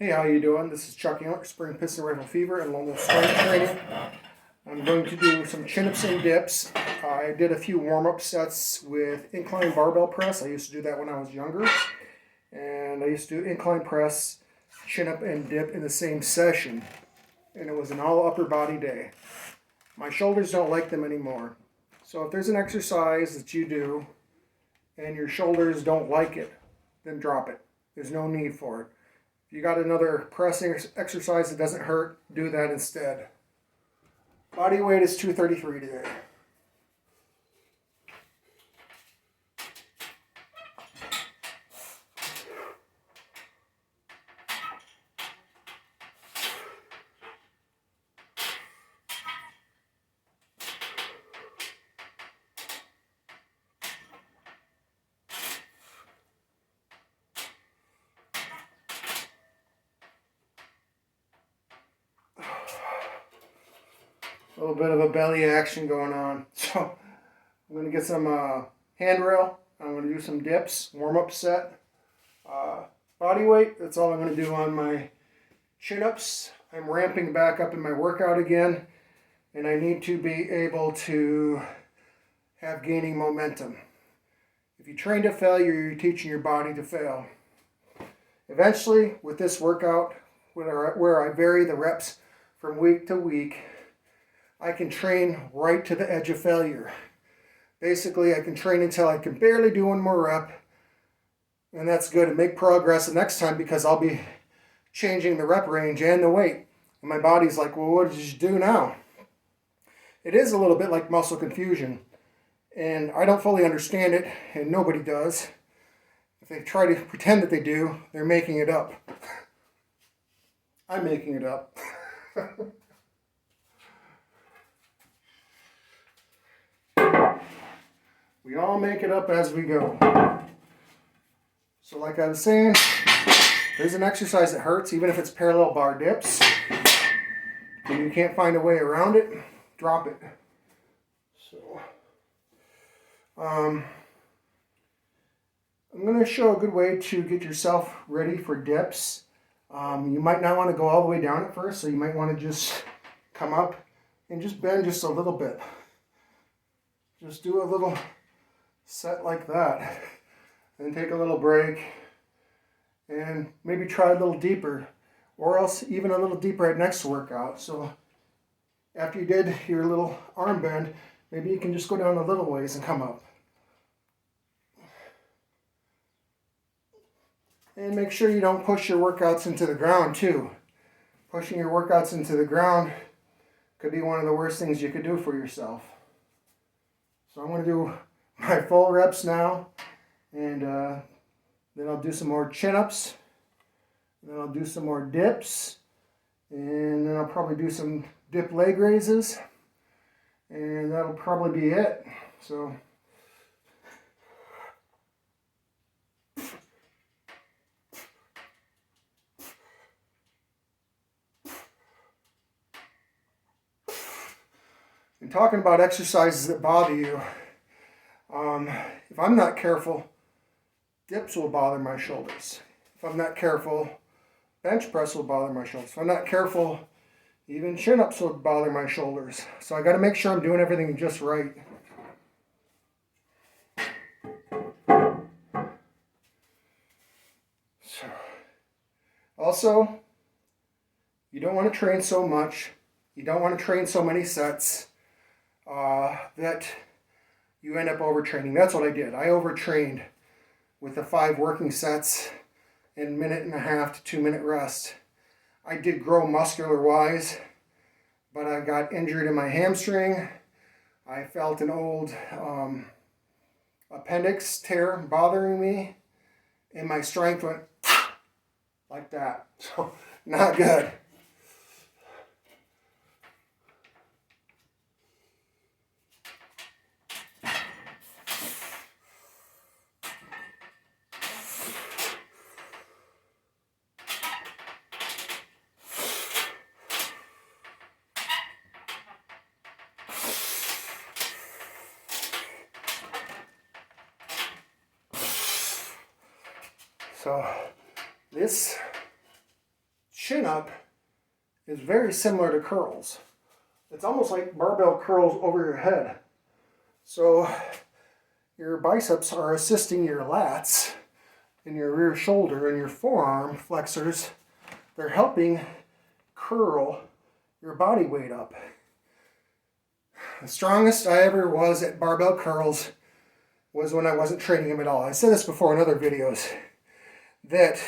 Hey, how you doing? This is Chuck Young, Spring Piston Rifle Fever and Lone Wolf Strength Training. I'm going to do some chin-ups and dips. I did a few warm-up sets with incline barbell press. I used to do that when I was younger. And I used to do incline press, chin-up and dip in the same session. And it was an all upper body day. My shoulders don't like them anymore. So if there's an exercise that you do and your shoulders don't like it, then drop it. There's no need for it. If you got another pressing exercise that doesn't hurt, do that instead. Body weight is 233 today. A little bit of a belly action going on. So I'm going to get some handrail. I'm going to do some dips, warm-up set. Body weight, that's all I'm going to do on my chin-ups. I'm ramping back up in my workout again, and I need to be able to have gaining momentum. If you train to failure, you're teaching your body to fail. Eventually, with this workout, where I vary the reps from week to week, I can train right to the edge of failure. Basically, I can train until I can barely do one more rep, and that's good, and make progress the next time because I'll be changing the rep range and the weight. And my body's like, well, what did you do now? It is a little bit like muscle confusion, and I don't fully understand it, and nobody does. If they try to pretend that they do, they're making it up. I'm making it up. We all make it up as we go. So like I was saying, there's an exercise that hurts, even if it's parallel bar dips. And you can't find a way around it, drop it. So, I'm going to show a good way to get yourself ready for dips. You might not want to go all the way down at first, so you might want to just come up and just bend just a little bit. Just do a little set like that, then take a little break and maybe try a little deeper, or else even a little deeper at next workout. So after you did your little arm bend, maybe you can just go down a little ways and come up. And make sure you don't push your workouts into the ground too. Pushing your workouts into the ground could be one of the worst things you could do for yourself. So I'm going to do my full reps now, and then I'll do some more chin-ups, then I'll do some more dips, and then I'll probably do some dip leg raises, and that'll probably be it. So and talking about exercises that bother you, if I'm not careful, dips will bother my shoulders. If I'm not careful, bench press will bother my shoulders. If I'm not careful, even chin-ups will bother my shoulders. So I got to make sure I'm doing everything just right. So, also, you don't want to train so much. You don't want to train so many sets that you end up overtraining. That's what I did. I overtrained with the 5 working sets and 1.5 to 2 minute rest. I did grow muscular wise, but I got injured in my hamstring. I felt an old appendix tear bothering me, and my strength went like that. So, not good. So this chin-up is very similar to curls. It's almost like barbell curls over your head. So your biceps are assisting your lats and your rear shoulder and your forearm flexors. They're helping curl your body weight up. The strongest I ever was at barbell curls was when I wasn't training them at all. I said this before in other videos, that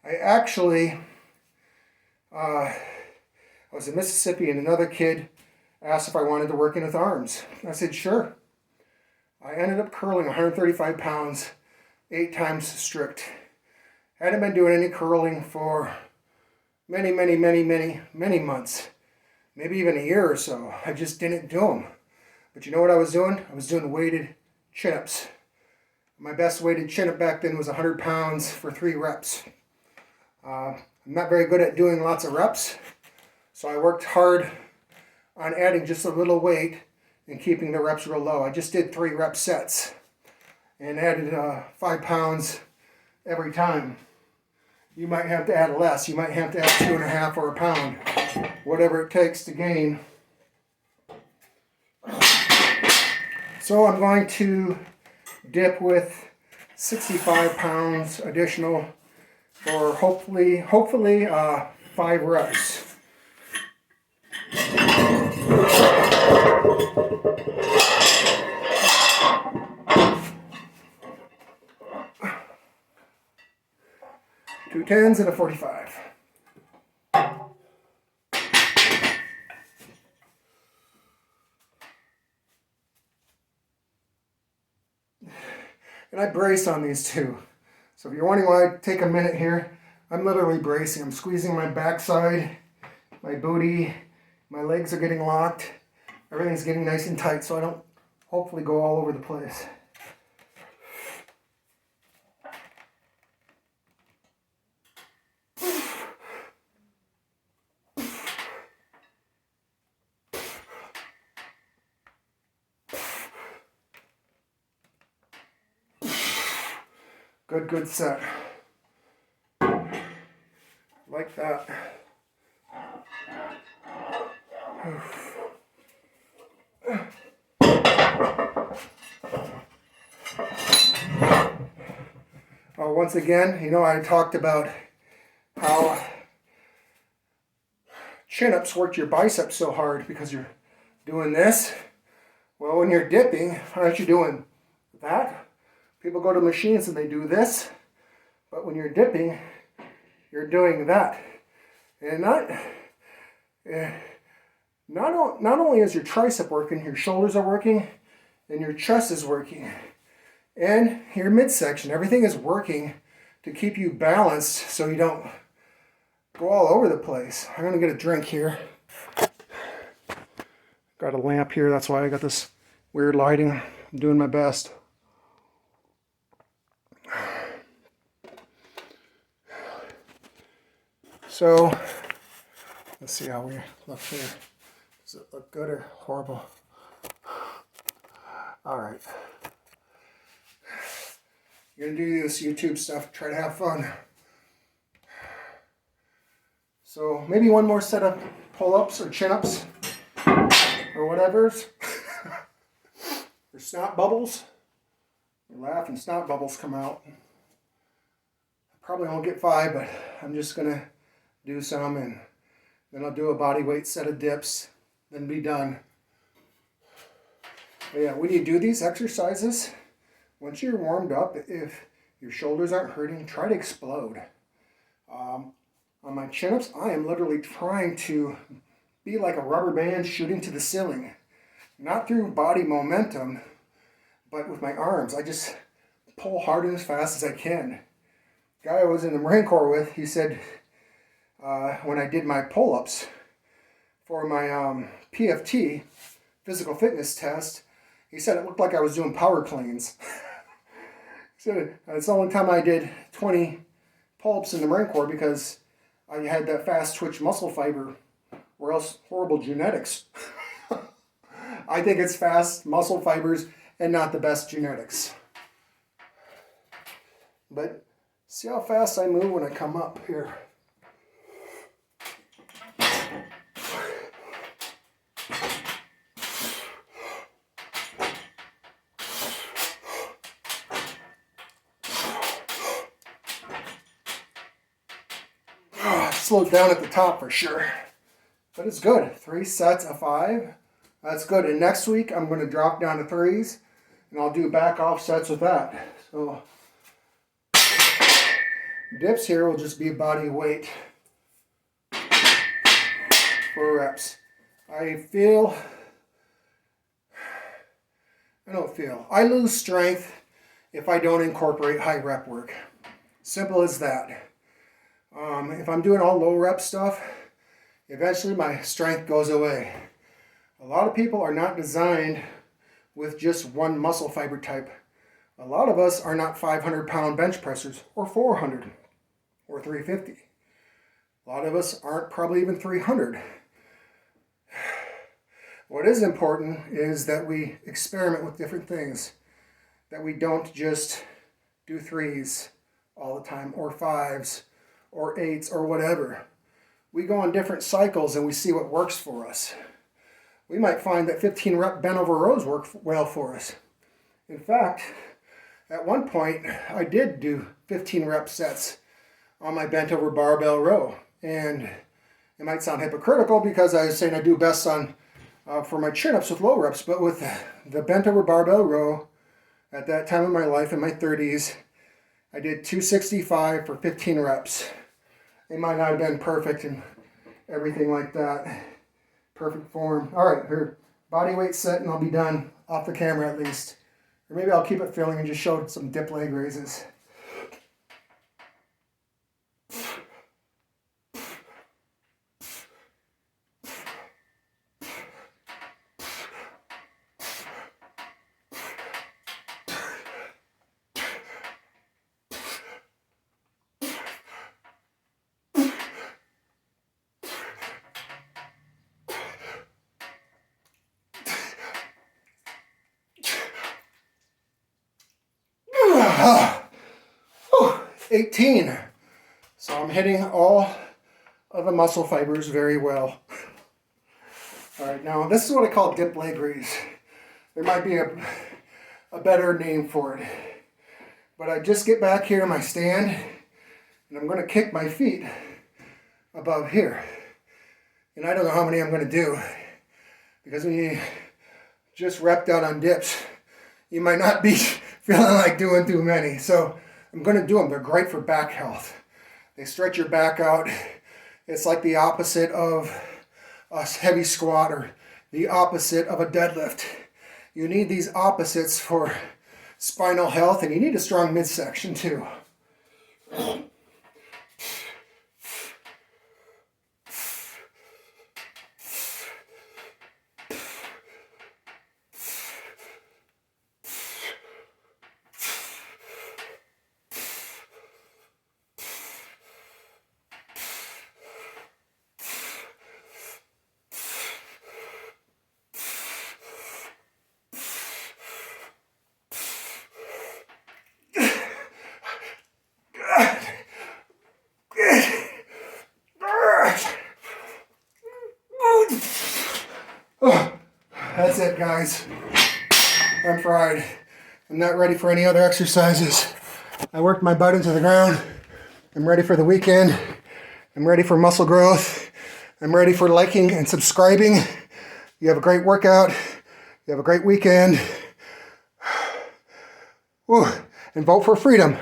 I actually, I was in Mississippi and another kid asked if I wanted to work in with arms. I said, sure. I ended up curling 135 pounds, 8 times strict. Hadn't been doing any curling for many months. Maybe even a year or so. I just didn't do them. But you know what I was doing? I was doing weighted chin-ups. My best weighted chin-up back then was 100 pounds for 3 reps. I'm not very good at doing lots of reps, so I worked hard on adding just a little weight and keeping the reps real low. I just did 3 rep sets and added 5 pounds every time. You might have to add less. You might have to add 2.5 or a pound, whatever it takes to gain. So I'm going to dip with 65 pounds additional for hopefully 5 reps. Two 10s and a 45. And I brace on these too. So if you're wondering why I take a minute here, I'm literally bracing. I'm squeezing my backside, my booty, my legs are getting locked. Everything's getting nice and tight so I don't hopefully go all over the place. Good set. Like that. Once again, you know, I talked about how chin-ups work your biceps so hard because you're doing this. Well, when you're dipping, aren't you doing that? People go to machines and they do this, but when you're dipping, you're doing that. And not only is your tricep working, your shoulders are working, and your chest is working, and your midsection. Everything is working to keep you balanced so you don't go all over the place. I'm gonna get a drink here. Got a lamp here, that's why I got this weird lighting. I'm doing my best. So, let's see how we look here. Does it look good or horrible? All right. You're gonna do this YouTube stuff, try to have fun. So maybe one more set of pull-ups or chin-ups or whatever's. Or snot bubbles. You laugh and snot bubbles come out. I probably won't get 5, but I'm just gonna do some, and then I'll do a body weight set of dips, then be done. But yeah, when you do these exercises, once you're warmed up, if your shoulders aren't hurting, try to explode. On my chin-ups, I am literally trying to be like a rubber band shooting to the ceiling. Not through body momentum, but with my arms. I just pull hard and as fast as I can. The guy I was in the Marine Corps with, he said, when I did my pull-ups for my PFT, physical fitness test, he said it looked like I was doing power cleans. He said it's the only time I did 20 pull-ups in the Marine Corps because I had that fast twitch muscle fiber, or else horrible genetics. I think it's fast muscle fibers and not the best genetics. But see how fast I move when I come up here. slowed down at the top for sure. But it's good. 3 sets of 5. That's good. And next week I'm going to drop down to 3s. And I'll do back off sets with that. So dips here will just be body weight. 4 reps. I lose strength if I don't incorporate high rep work. Simple as that. If I'm doing all low rep stuff, eventually my strength goes away. A lot of people are not designed with just one muscle fiber type. A lot of us are not 500-pound bench pressers or 400 or 350. A lot of us aren't probably even 300. What is important is that we experiment with different things, that we don't just do 3s all the time, or 5s, or 8s, or whatever. We go on different cycles and we see what works for us. We might find that 15 rep bent over rows work well for us. In fact, at one point, I did do 15 rep sets on my bent over barbell row. And it might sound hypocritical because I was saying I do best on for my chin-ups with low reps, but with the bent over barbell row, at that time in my life, in my 30s, I did 265 for 15 reps. It might not have been perfect and everything like that. Perfect form. All right, here, body weight set, and I'll be done off the camera at least. Or maybe I'll keep it filling and just show some dip leg raises. Whew, 18. So I'm hitting all of the muscle fibers very well. All right, now this is what I call dip leg raise. There might be a better name for it. But I just get back here in my stand and I'm going to kick my feet above here. And I don't know how many I'm going to do, because when you just repped out on dips, you might not be feeling like doing too many. So I'm going to do them. They're great for back health. They stretch your back out. It's like the opposite of a heavy squat or the opposite of a deadlift. You need these opposites for spinal health, and you need a strong midsection too. That's it, guys. I'm fried. I'm not ready for any other exercises. I worked my butt into the ground. I'm ready for the weekend. I'm ready for muscle growth. I'm ready for liking and subscribing. You have a great workout. You have a great weekend. Woo. And vote for freedom.